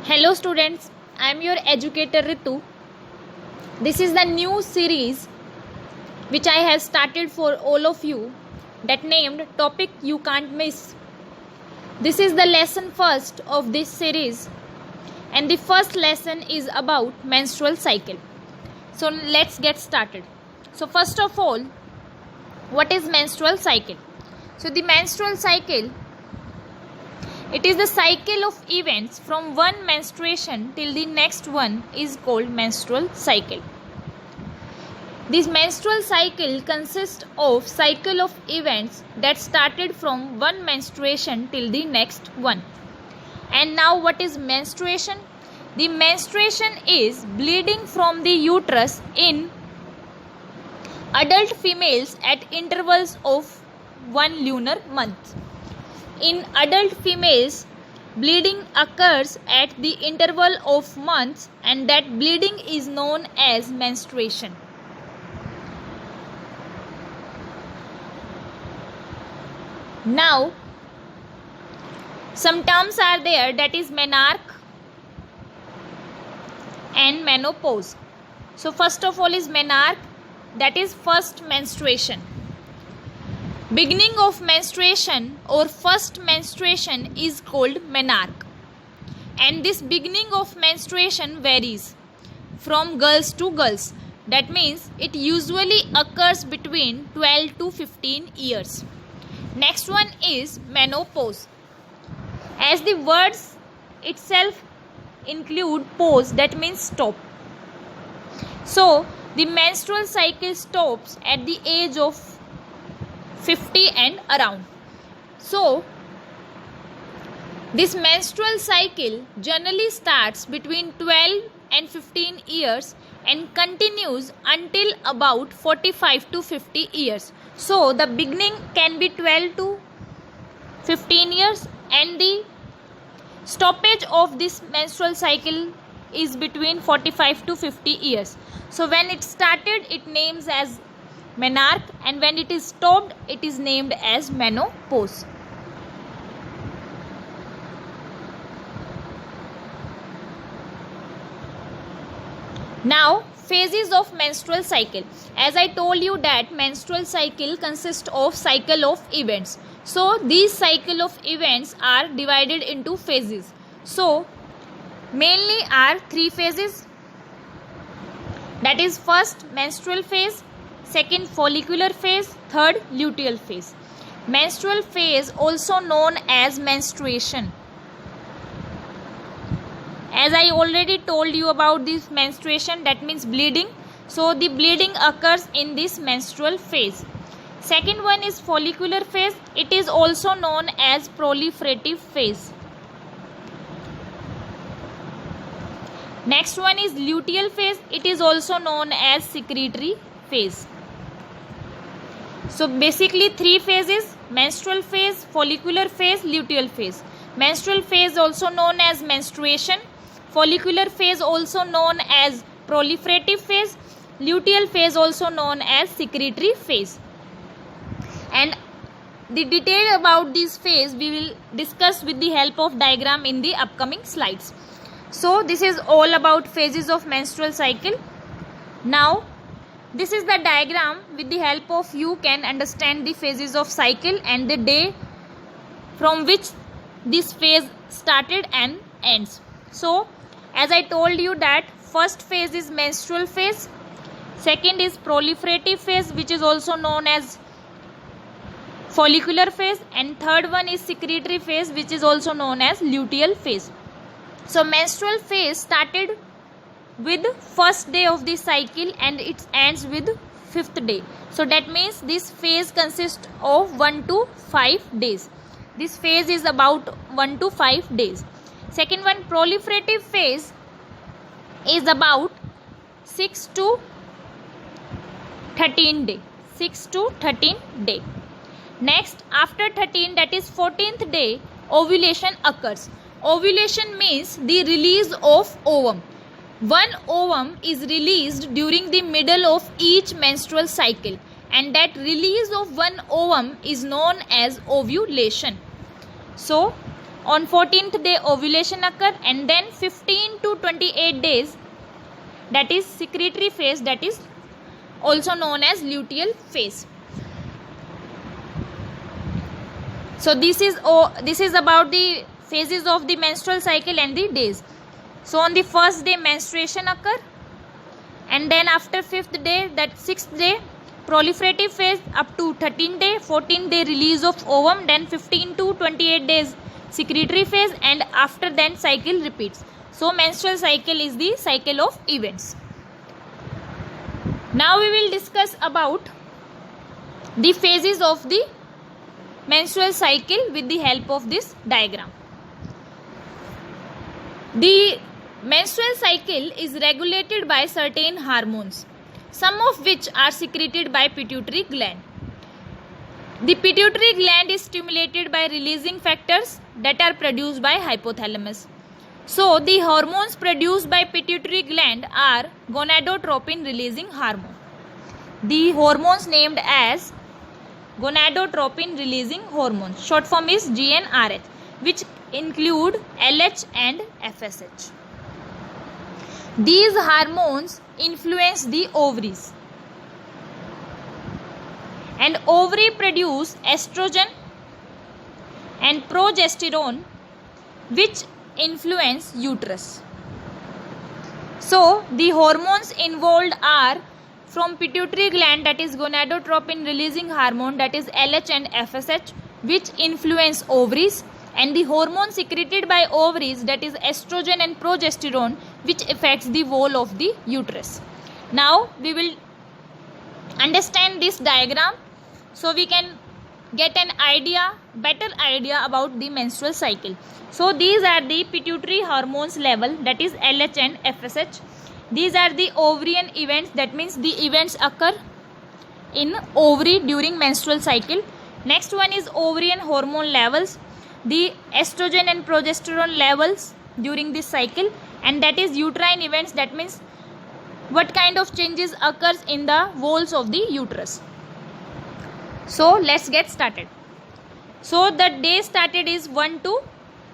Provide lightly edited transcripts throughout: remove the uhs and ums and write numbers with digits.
Hello students, I am your educator Ritu. This is the new series which I have started for all of you that named Topic You Can't Miss. This is the lesson first of this series and the first lesson is about menstrual cycle. So let's get started. So first of all, what is menstrual cycle? So the menstrual cycle, it is the cycle of events from one menstruation till the next one is called menstrual cycle. This menstrual cycle consists of cycle of events that started from one menstruation till the next one. And now what is menstruation? The menstruation is bleeding from the uterus in adult females at intervals of 1 lunar month. In adult females, bleeding occurs at the interval of months and that bleeding is known as menstruation. Now, some terms are there, that is menarche and menopause. So first of all is menarche, that is first menstruation. Beginning of menstruation or first menstruation is called menarche, and this beginning of menstruation varies from girls to girls. That means it usually occurs between 12 to 15 years. Next one is menopause. As the words itself include pause, that means stop. So the menstrual cycle stops at the age of 50 and around. So this menstrual cycle generally starts between 12 and 15 years and continues until about 45 to 50 years. So the beginning can be 12 to 15 years and the stoppage of this menstrual cycle is between 45 to 50 years. So when it started, it names as menarche, and when it is stopped, it is named as menopause. Now, phases of menstrual cycle. As I told you that menstrual cycle consists of cycle of events. So these cycle of events are divided into phases. So mainly are 3 phases. That is first menstrual phase, second follicular phase, third luteal phase. Menstrual phase also known as menstruation. As I already told you about this menstruation, that means bleeding. So the bleeding occurs in this menstrual phase. Second one is follicular phase. It is also known as proliferative phase. Next one is luteal phase. It is also known as secretory phase. So basically 3 phases: menstrual phase, follicular phase, luteal phase. Menstrual phase also known as menstruation. Follicular phase also known as proliferative phase. Luteal phase also known as secretory phase. And the detail about this phase we will discuss with the help of diagram in the upcoming slides. So this is all about phases of menstrual cycle. Now this is the diagram. With the help of you can understand the phases of cycle and the day from which this phase started and ends. So as I told you that first phase is menstrual phase, second is proliferative phase which is also known as follicular phase, and third one is secretory phase which is also known as luteal phase. So menstrual phase started with first day of the cycle and it ends with 5th day. So that means this phase consists of 1 to 5 days. This phase is about 1 to 5 days. Second one, proliferative phase, is about 6 to 13 day. 6 to 13 day. Next, after 13, that is 14th day, ovulation occurs. Ovulation means the release of ovum. One ovum is released during the middle of each menstrual cycle, and that release of one ovum is known as ovulation. So On 14th day ovulation occur, and then 15 to 28 days, that is secretory phase, that is also known as luteal phase. So this is about the phases of the menstrual cycle and the days. So on the first day menstruation occur, and then after 5th day, that 6th day, proliferative phase up to 13th day, 14th day release of ovum, then 15 to 28 days secretory phase, and after then cycle repeats. So menstrual cycle is the cycle of events. Now we will discuss about the phases of the menstrual cycle with the help of this diagram. The menstrual cycle is regulated by certain hormones, some of which are secreted by pituitary gland. The pituitary gland is stimulated by releasing factors that are produced by hypothalamus. So the hormones produced by pituitary gland are gonadotropin releasing hormone. The hormones named as gonadotropin releasing hormones, short form is GnRH, which include LH and FSH. These hormones influence the ovaries, and ovary produce estrogen and progesterone, which influence uterus. So the hormones involved are from pituitary gland, that is gonadotropin releasing hormone, that is LH and FSH, which influence ovaries, and the hormone secreted by ovaries, that is estrogen and progesterone, which affects the wall of the uterus. Now we will understand this diagram so we can get an better idea about the menstrual cycle. So these are the pituitary hormones level, that is LH and FSH. These are the ovarian events, that means the events occur in ovary during menstrual cycle. Next one is ovarian hormone levels, the estrogen and progesterone levels during this cycle, and that is uterine events, that means what kind of changes occurs in the walls of the uterus. So let's get started. So the day started is 1 to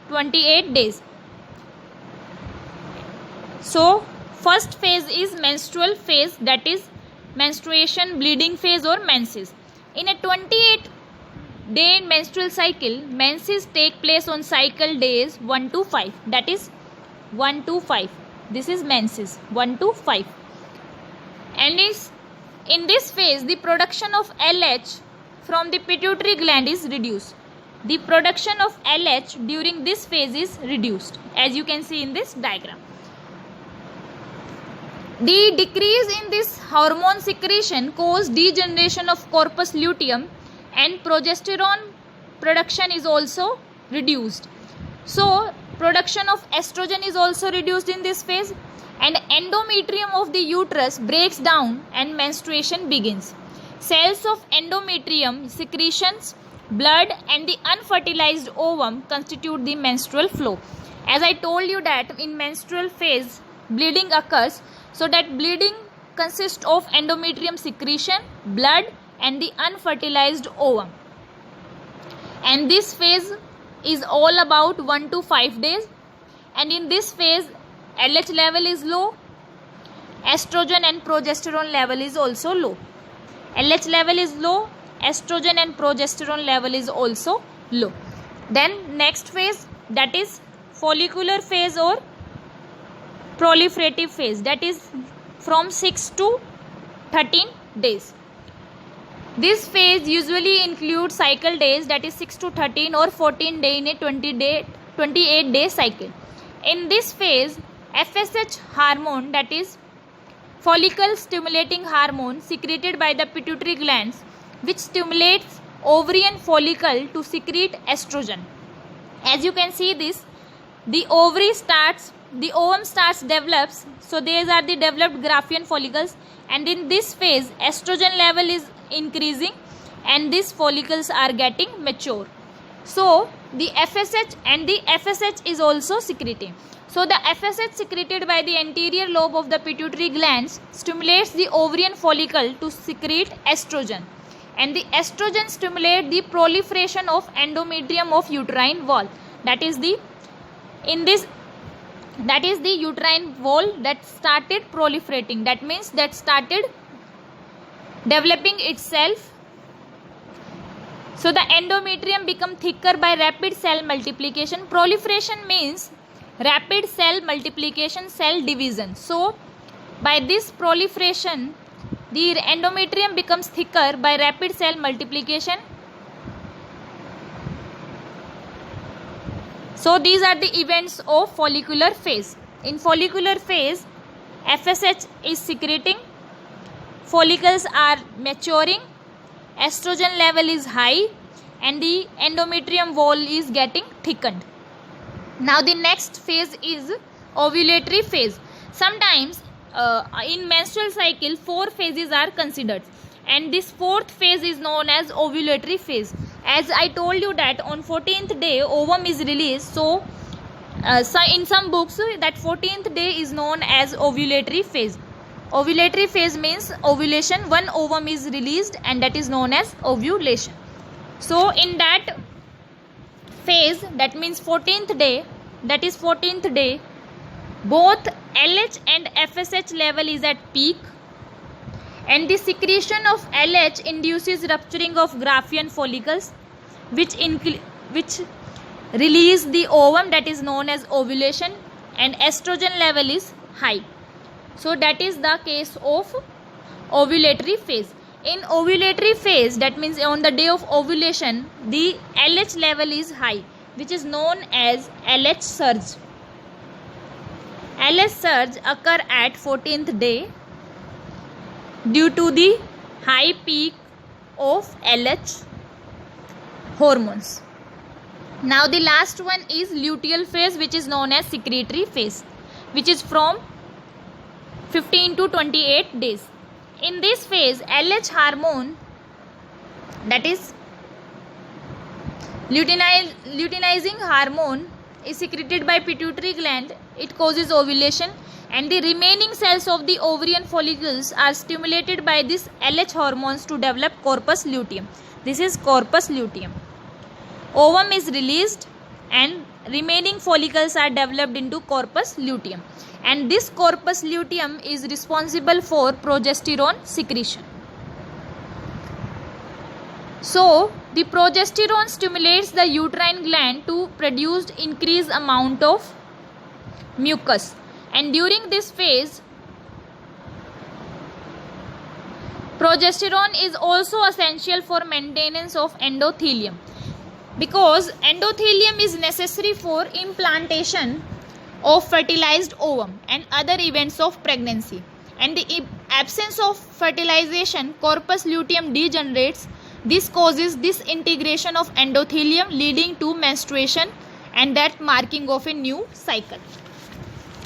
28 days. So first phase is menstrual phase, that is menstruation, bleeding phase or menses. In a 28-day menstrual cycle, menses take place on cycle days 1 to 5, that is 1 to 5. This is menses 1 to 5. And in this phase, the production of LH from the pituitary gland is reduced. The production of LH during this phase is reduced, as you can see in this diagram. The decrease in this hormone secretion causes degeneration of corpus luteum, and progesterone production is also reduced. So production of estrogen is also reduced in this phase, and endometrium of the uterus breaks down and menstruation begins. Cells of endometrium, secretions, blood and the unfertilized ovum constitute the menstrual flow. As I told you that in menstrual phase bleeding occurs, so that bleeding consists of endometrium secretion, blood and the unfertilized ovum. And this phase is all about 1 to 5 days, and in this phase LH level is low, estrogen and progesterone level is also low. LH level is low, estrogen and progesterone level is also low. Then next phase, that is follicular phase or proliferative phase, that is from 6 to 13 days. This phase usually includes cycle days, that is 6 to 13 or 14 day in a 28 day cycle. In this phase, FSH hormone, that is follicle stimulating hormone secreted by the pituitary glands, which stimulates ovarian follicle to secrete estrogen. As you can see this, the ovum starts develops, so these are the developed Graafian follicles, and in this phase estrogen level is increasing and these follicles are getting mature. So the FSH and the FSH is also secreting. So the FSH secreted by the anterior lobe of the pituitary glands stimulates the ovarian follicle to secrete estrogen, and the estrogen stimulates the proliferation of endometrium of uterine wall. that is the uterine wall that started proliferating, that means that started developing itself. So the endometrium become thicker by rapid cell multiplication. Proliferation means rapid cell multiplication, cell division. So by this proliferation, the endometrium becomes thicker by rapid cell multiplication. So these are the events of follicular phase. In follicular phase, FSH is secreting, follicles are maturing, estrogen level is high, and the endometrium wall is getting thickened. Now the next phase is ovulatory phase. Sometimes in menstrual cycle 4 phases are considered, and this 4th phase is known as ovulatory phase. As I told you that on 14th day ovum is released, so in some books that 14th day is known as ovulatory phase. Ovulatory phase means ovulation, one ovum is released, and that is known as ovulation. So in that phase, that means 14th day, both LH and FSH level is at peak, and the secretion of LH induces rupturing of Graafian follicles, which release the ovum, that is known as ovulation, and estrogen level is high. So that is the case of ovulatory phase. In ovulatory phase, that means on the day of ovulation, the LH level is high, which is known as LH surge. LH surge occur at 14th day due to the high peak of LH hormones. Now the last one is luteal phase, which is known as secretory phase, which is from 15 to 28 days. In this phase, LH hormone, that is luteinizing hormone, is secreted by pituitary gland. It causes ovulation, and the remaining cells of the ovarian follicles are stimulated by this LH hormones to develop corpus luteum. This is corpus luteum. Ovum is released and remaining follicles are developed into corpus luteum, and this corpus luteum is responsible for progesterone secretion. So the progesterone stimulates the uterine gland to produce increased amount of mucus, and during this phase progesterone is also essential for maintenance of endothelium, because endothelium is necessary for implantation of fertilized ovum and other events of pregnancy. And the absence of fertilization, corpus luteum degenerates. This causes disintegration of endothelium, leading to menstruation and that marking of a new cycle.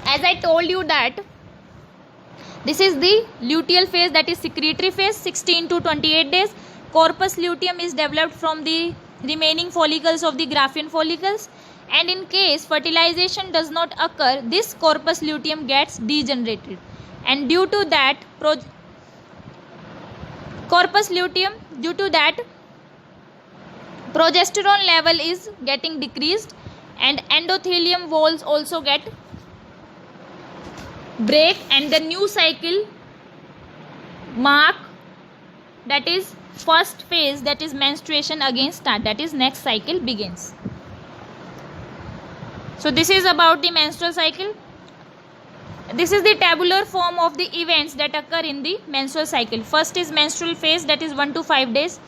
As I told you that this is the luteal phase, that is secretory phase, 16 to 28 days. Corpus luteum is developed from the remaining follicles of the Graafian follicles, and in case fertilization does not occur, this corpus luteum gets degenerated, and due to that progesterone level is getting decreased, and endothelium walls also get break, and the new cycle mark, that is first phase, that is menstruation again start, that is next cycle begins. So this is about the menstrual cycle. This is the tabular form of the events that occur in the menstrual cycle. First is menstrual phase, that is 1 to 5 days.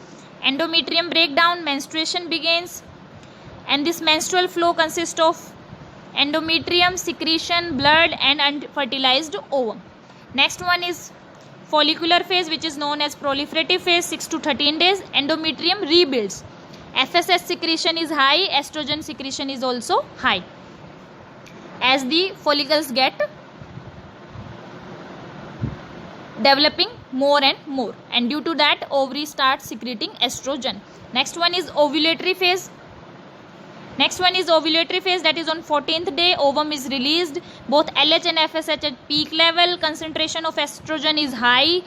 Endometrium breakdown, menstruation begins, and this menstrual flow consists of endometrium, secretion, blood, and unfertilized ovum. Next one is follicular phase, which is known as proliferative phase, 6 to 13 days. Endometrium rebuilds. FSH secretion is high, estrogen secretion is also high as the follicles get developing more and more, and due to that ovary starts secreting estrogen. Next one is ovulatory phase. That is on 14th day ovum is released. Both LH and FSH at peak level. Concentration of estrogen is high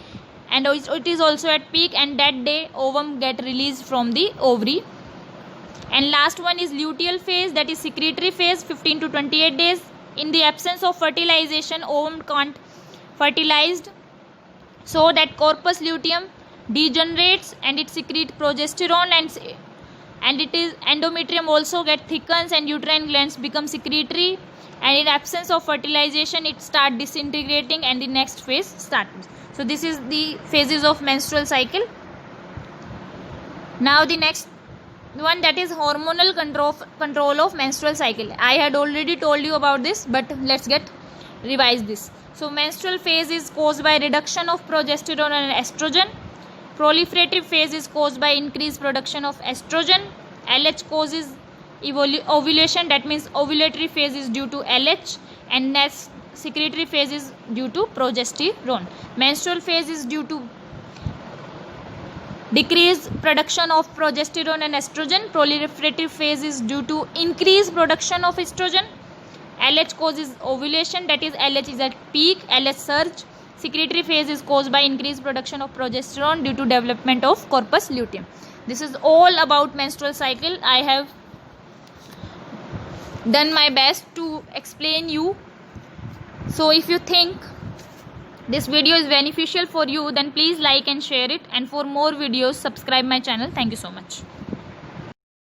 and it is also at peak, and that day ovum get released from the ovary. And last one is luteal phase, that is secretory phase, 15 to 28 days. In the absence of fertilization, ovum can't fertilized, so that corpus luteum degenerates and it secretes progesterone, and it is endometrium also get thickens and uterine glands become secretory, and in absence of fertilization it start disintegrating and the next phase starts. So this is the phases of menstrual cycle. Now the next one, that is hormonal control of menstrual cycle. I had already told you about this, but let's revise this. So menstrual phase is caused by reduction of progesterone and estrogen. Proliferative phase is caused by increased production of estrogen. LH causes ovulation, that means ovulatory phase is due to LH, and next secretory phase is due to progesterone. Menstrual phase is due to decreased production of progesterone and estrogen. Proliferative phase is due to increased production of estrogen. LH causes ovulation, that is LH is at peak, LH surge. Secretory phase is caused by increased production of progesterone due to development of corpus luteum. This is all about menstrual cycle. I have done my best to explain you. So if you think this video is beneficial for you, then please like and share it, and for more videos subscribe my channel. Thank you so much.